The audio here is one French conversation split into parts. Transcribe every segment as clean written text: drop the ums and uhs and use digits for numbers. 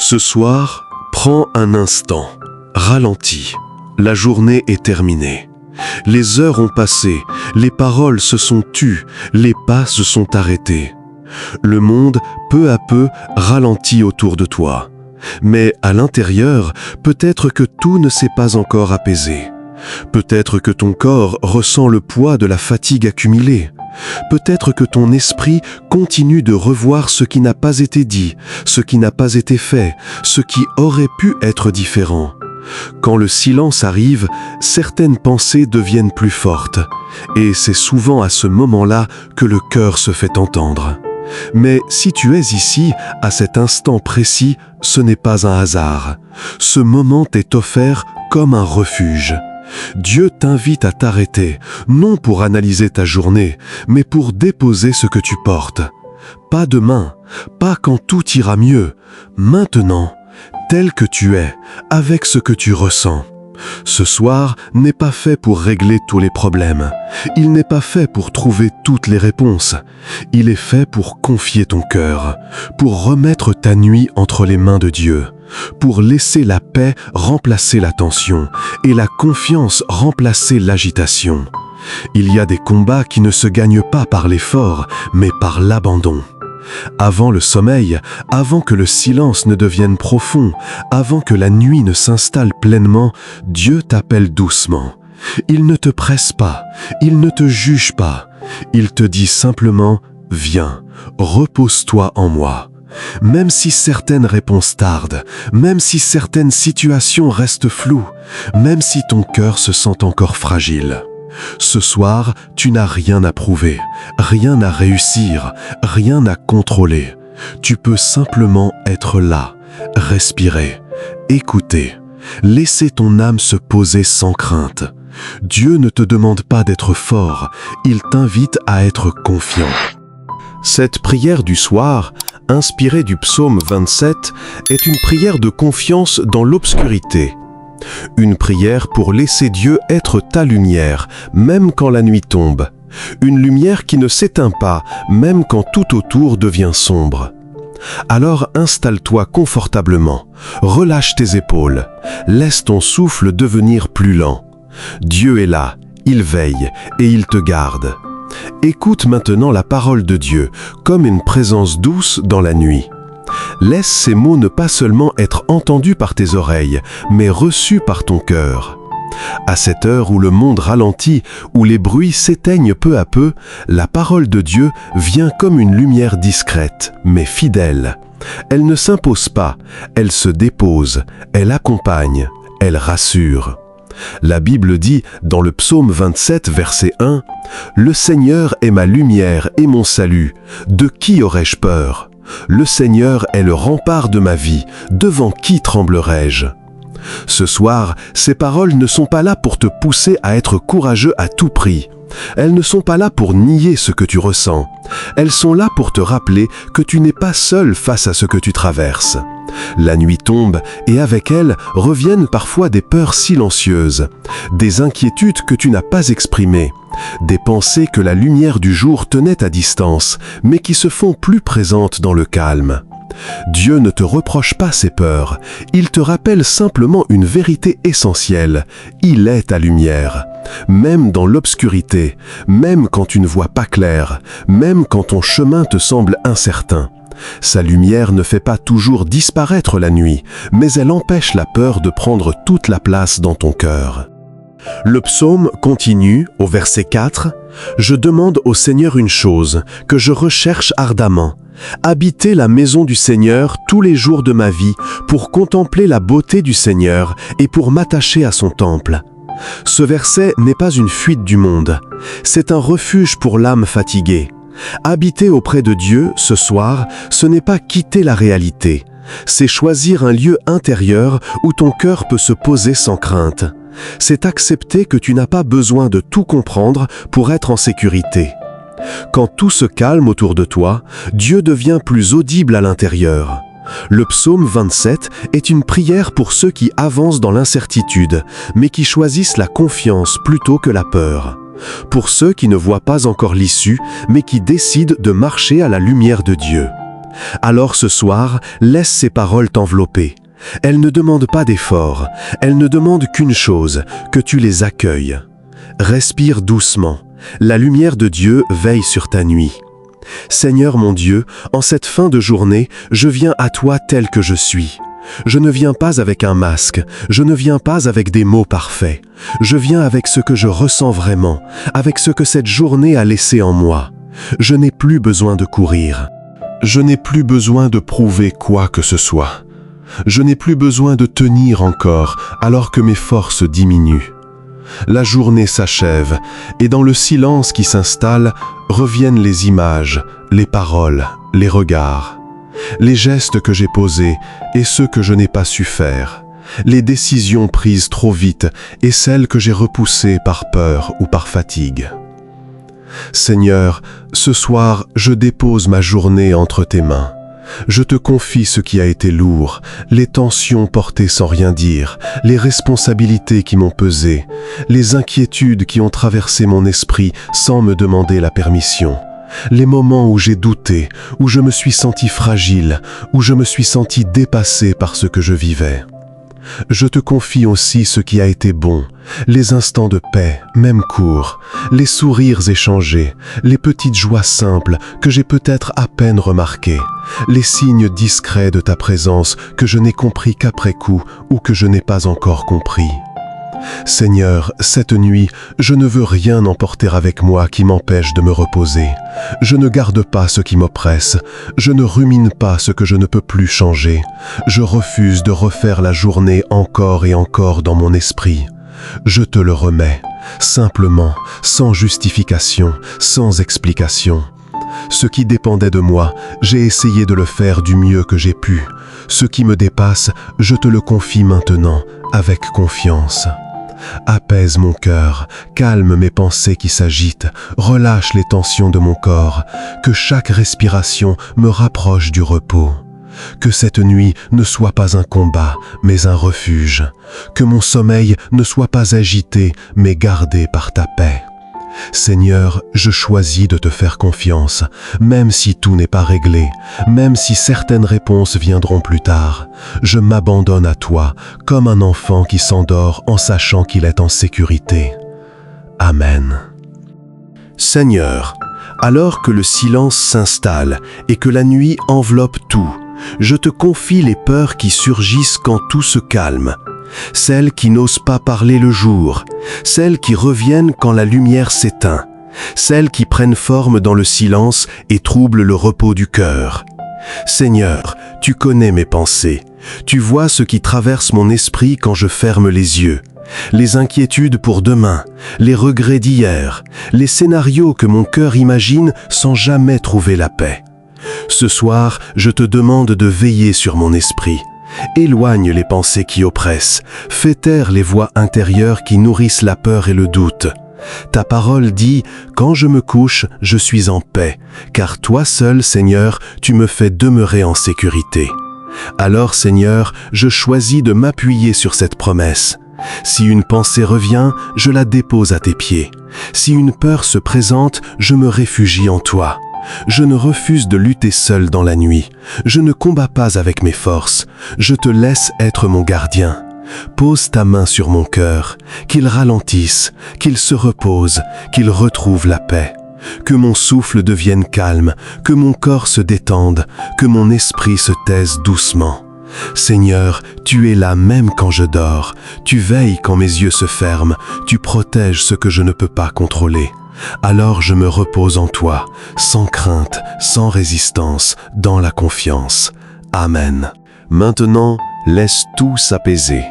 Ce soir, prends un instant, ralentis. La journée est terminée. Les heures ont passé, les paroles se sont tues, les pas se sont arrêtés. Le monde, peu à peu, ralentit autour de toi. Mais à l'intérieur, peut-être que tout ne s'est pas encore apaisé. Peut-être que ton corps ressent le poids de la fatigue accumulée. Peut-être que ton esprit continue de revoir ce qui n'a pas été dit, ce qui n'a pas été fait, ce qui aurait pu être différent. Quand le silence arrive, certaines pensées deviennent plus fortes, et c'est souvent à ce moment-là que le cœur se fait entendre. Mais si tu es ici, à cet instant précis, ce n'est pas un hasard. Ce moment t'est offert comme un refuge. Dieu t'invite à t'arrêter, non pour analyser ta journée, mais pour déposer ce que tu portes. Pas demain, pas quand tout ira mieux, maintenant, tel que tu es, avec ce que tu ressens. Ce soir n'est pas fait pour régler tous les problèmes. Il n'est pas fait pour trouver toutes les réponses. Il est fait pour confier ton cœur, pour remettre ta nuit entre les mains de Dieu, pour laisser la paix remplacer la tension et la confiance remplacer l'agitation. Il y a des combats qui ne se gagnent pas par l'effort, mais par l'abandon. Avant le sommeil, avant que le silence ne devienne profond, avant que la nuit ne s'installe pleinement, Dieu t'appelle doucement. Il ne te presse pas, il ne te juge pas. Il te dit simplement « Viens, repose-toi en moi ». Même si certaines réponses tardent, même si certaines situations restent floues, même si ton cœur se sent encore fragile. Ce soir, tu n'as rien à prouver, rien à réussir, rien à contrôler. Tu peux simplement être là, respirer, écouter, laisser ton âme se poser sans crainte. Dieu ne te demande pas d'être fort, il t'invite à être confiant. Cette prière du soir, inspirée du psaume 27, est une prière de confiance dans l'obscurité. Une prière pour laisser Dieu être ta lumière, même quand la nuit tombe. Une lumière qui ne s'éteint pas, même quand tout autour devient sombre. Alors installe-toi confortablement, relâche tes épaules, laisse ton souffle devenir plus lent. Dieu est là, il veille et il te garde. Écoute maintenant la parole de Dieu, comme une présence douce dans la nuit. Laisse ces mots ne pas seulement être entendus par tes oreilles, mais reçus par ton cœur. À cette heure où le monde ralentit, où les bruits s'éteignent peu à peu, la parole de Dieu vient comme une lumière discrète, mais fidèle. Elle ne s'impose pas, elle se dépose, elle accompagne, elle rassure. La Bible dit, dans le psaume 27, verset 1, « Le Seigneur est ma lumière et mon salut, de qui aurais-je peur ? Le Seigneur est le rempart de ma vie, devant qui tremblerai-je » Ce soir, ces paroles ne sont pas là pour te pousser à être courageux à tout prix. Elles ne sont pas là pour nier ce que tu ressens. Elles sont là pour te rappeler que tu n'es pas seul face à ce que tu traverses. La nuit tombe et avec elle reviennent parfois des peurs silencieuses, des inquiétudes que tu n'as pas exprimées, des pensées que la lumière du jour tenait à distance, mais qui se font plus présentes dans le calme. Dieu ne te reproche pas ces peurs, il te rappelle simplement une vérité essentielle, il est ta lumière. Même dans l'obscurité, même quand tu ne vois pas clair, même quand ton chemin te semble incertain. Sa lumière ne fait pas toujours disparaître la nuit, mais elle empêche la peur de prendre toute la place dans ton cœur. Le psaume continue, au verset 4, « Je demande au Seigneur une chose, que je recherche ardemment, habiter la maison du Seigneur tous les jours de ma vie, pour contempler la beauté du Seigneur et pour m'attacher à son temple. » Ce verset n'est pas une fuite du monde, c'est un refuge pour l'âme fatiguée. Habiter auprès de Dieu, ce soir, ce n'est pas quitter la réalité, c'est choisir un lieu intérieur où ton cœur peut se poser sans crainte. C'est accepter que tu n'as pas besoin de tout comprendre pour être en sécurité. Quand tout se calme autour de toi, Dieu devient plus audible à l'intérieur. Le psaume 27 est une prière pour ceux qui avancent dans l'incertitude, mais qui choisissent la confiance plutôt que la peur. Pour ceux qui ne voient pas encore l'issue, mais qui décident de marcher à la lumière de Dieu. Alors ce soir, laisse ces paroles t'envelopper. Elles ne demandent pas d'effort, elles ne demandent qu'une chose, que tu les accueilles. Respire doucement, la lumière de Dieu veille sur ta nuit. Seigneur mon Dieu, en cette fin de journée, je viens à toi tel que je suis. Je ne viens pas avec un masque, je ne viens pas avec des mots parfaits. Je viens avec ce que je ressens vraiment, avec ce que cette journée a laissé en moi. Je n'ai plus besoin de courir. Je n'ai plus besoin de prouver quoi que ce soit. Je n'ai plus besoin de tenir encore alors que mes forces diminuent. La journée s'achève et dans le silence qui s'installe reviennent les images, les paroles, les regards, les gestes que j'ai posés et ceux que je n'ai pas su faire, les décisions prises trop vite et celles que j'ai repoussées par peur ou par fatigue. Seigneur, ce soir, je dépose ma journée entre tes mains. Je te confie ce qui a été lourd, les tensions portées sans rien dire, les responsabilités qui m'ont pesé, les inquiétudes qui ont traversé mon esprit sans me demander la permission, les moments où j'ai douté, où je me suis senti fragile, où je me suis senti dépassé par ce que je vivais. Je te confie aussi ce qui a été bon, les instants de paix, même courts, les sourires échangés, les petites joies simples que j'ai peut-être à peine remarquées, les signes discrets de ta présence que je n'ai compris qu'après coup ou que je n'ai pas encore compris. Seigneur, cette nuit, je ne veux rien emporter avec moi qui m'empêche de me reposer. Je ne garde pas ce qui m'oppresse. Je ne rumine pas ce que je ne peux plus changer. Je refuse de refaire la journée encore et encore dans mon esprit. Je te le remets, simplement, sans justification, sans explication. Ce qui dépendait de moi, j'ai essayé de le faire du mieux que j'ai pu. Ce qui me dépasse, je te le confie maintenant, avec confiance. Apaise mon cœur, calme mes pensées qui s'agitent, relâche les tensions de mon corps, que chaque respiration me rapproche du repos. Que cette nuit ne soit pas un combat, mais un refuge. Que mon sommeil ne soit pas agité, mais gardé par ta paix. Seigneur, je choisis de te faire confiance, même si tout n'est pas réglé, même si certaines réponses viendront plus tard. Je m'abandonne à toi, comme un enfant qui s'endort en sachant qu'il est en sécurité. Amen. Seigneur, alors que le silence s'installe et que la nuit enveloppe tout, je te confie les peurs qui surgissent quand tout se calme. Celles qui n'osent pas parler le jour, celles qui reviennent quand la lumière s'éteint, celles qui prennent forme dans le silence et troublent le repos du cœur. Seigneur, tu connais mes pensées, tu vois ce qui traverse mon esprit quand je ferme les yeux, les inquiétudes pour demain, les regrets d'hier, les scénarios que mon cœur imagine sans jamais trouver la paix. Ce soir, je te demande de veiller sur mon esprit. Éloigne les pensées qui oppressent, fais taire les voix intérieures qui nourrissent la peur et le doute. Ta parole dit « Quand je me couche, je suis en paix, car toi seul, Seigneur, tu me fais demeurer en sécurité. » Alors, Seigneur, je choisis de m'appuyer sur cette promesse. Si une pensée revient, je la dépose à tes pieds. Si une peur se présente, je me réfugie en toi. Je ne refuse de lutter seul dans la nuit. Je ne combats pas avec mes forces. Je te laisse être mon gardien. Pose ta main sur mon cœur, qu'il ralentisse, qu'il se repose, qu'il retrouve la paix. Que mon souffle devienne calme, que mon corps se détende, que mon esprit se taise doucement. Seigneur, tu es là même quand je dors. Tu veilles quand mes yeux se ferment. Tu protèges ce que je ne peux pas contrôler. Alors je me repose en toi, sans crainte, sans résistance, dans la confiance. Amen. Maintenant, laisse tout s'apaiser.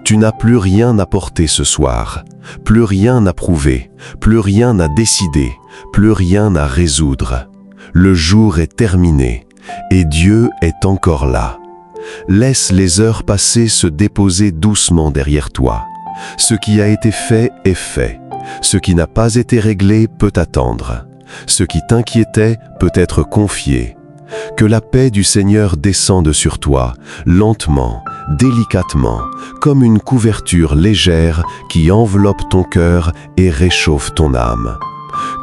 Tu n'as plus rien à porter ce soir, plus rien à prouver, plus rien à décider, plus rien à résoudre. Le jour est terminé et Dieu est encore là. Laisse les heures passées se déposer doucement derrière toi. Ce qui a été fait est fait. Ce qui n'a pas été réglé peut attendre. Ce qui t'inquiétait peut être confié. Que la paix du Seigneur descende sur toi, lentement, délicatement, comme une couverture légère qui enveloppe ton cœur et réchauffe ton âme.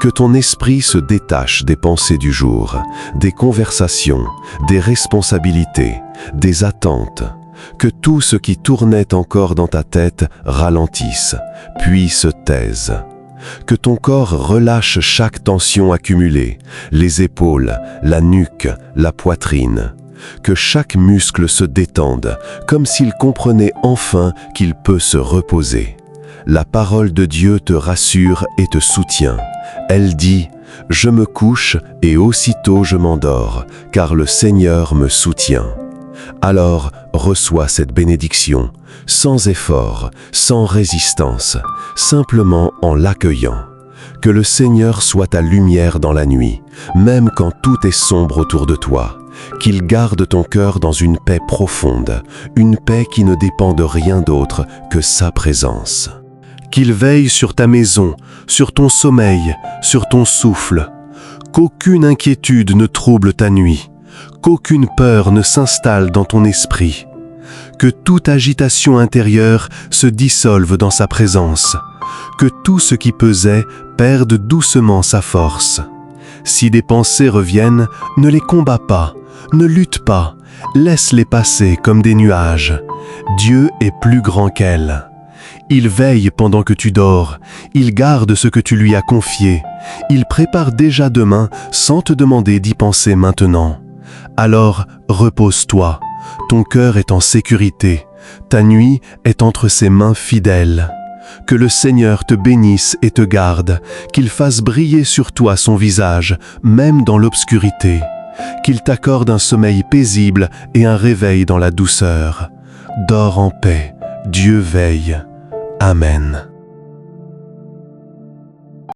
que ton esprit se détache des pensées du jour, des conversations, des responsabilités, des attentes. Que tout ce qui tournait encore dans ta tête ralentisse, puis se taise. Que ton corps relâche chaque tension accumulée, les épaules, la nuque, la poitrine. Que chaque muscle se détende, comme s'il comprenait enfin qu'il peut se reposer. La parole de Dieu te rassure et te soutient. Elle dit « Je me couche et aussitôt je m'endors, car le Seigneur me soutient. » Alors reçois cette bénédiction, sans effort, sans résistance, simplement en l'accueillant. Que le Seigneur soit ta lumière dans la nuit, même quand tout est sombre autour de toi. Qu'il garde ton cœur dans une paix profonde, une paix qui ne dépend de rien d'autre que sa présence. Qu'il veille sur ta maison, sur ton sommeil, sur ton souffle. Qu'aucune inquiétude ne trouble ta nuit, qu'aucune peur ne s'installe dans ton esprit. Que toute agitation intérieure se dissolve dans sa présence, que tout ce qui pesait perde doucement sa force. Si des pensées reviennent, ne les combats pas, ne lutte pas, laisse-les passer comme des nuages. Dieu est plus grand qu'elles. Il veille pendant que tu dors, il garde ce que tu lui as confié, il prépare déjà demain sans te demander d'y penser maintenant. Alors repose-toi, ton cœur est en sécurité, ta nuit est entre ses mains fidèles. Que le Seigneur te bénisse et te garde, qu'il fasse briller sur toi son visage, même dans l'obscurité. Qu'il t'accorde un sommeil paisible et un réveil dans la douceur. Dors en paix, Dieu veille. Amen.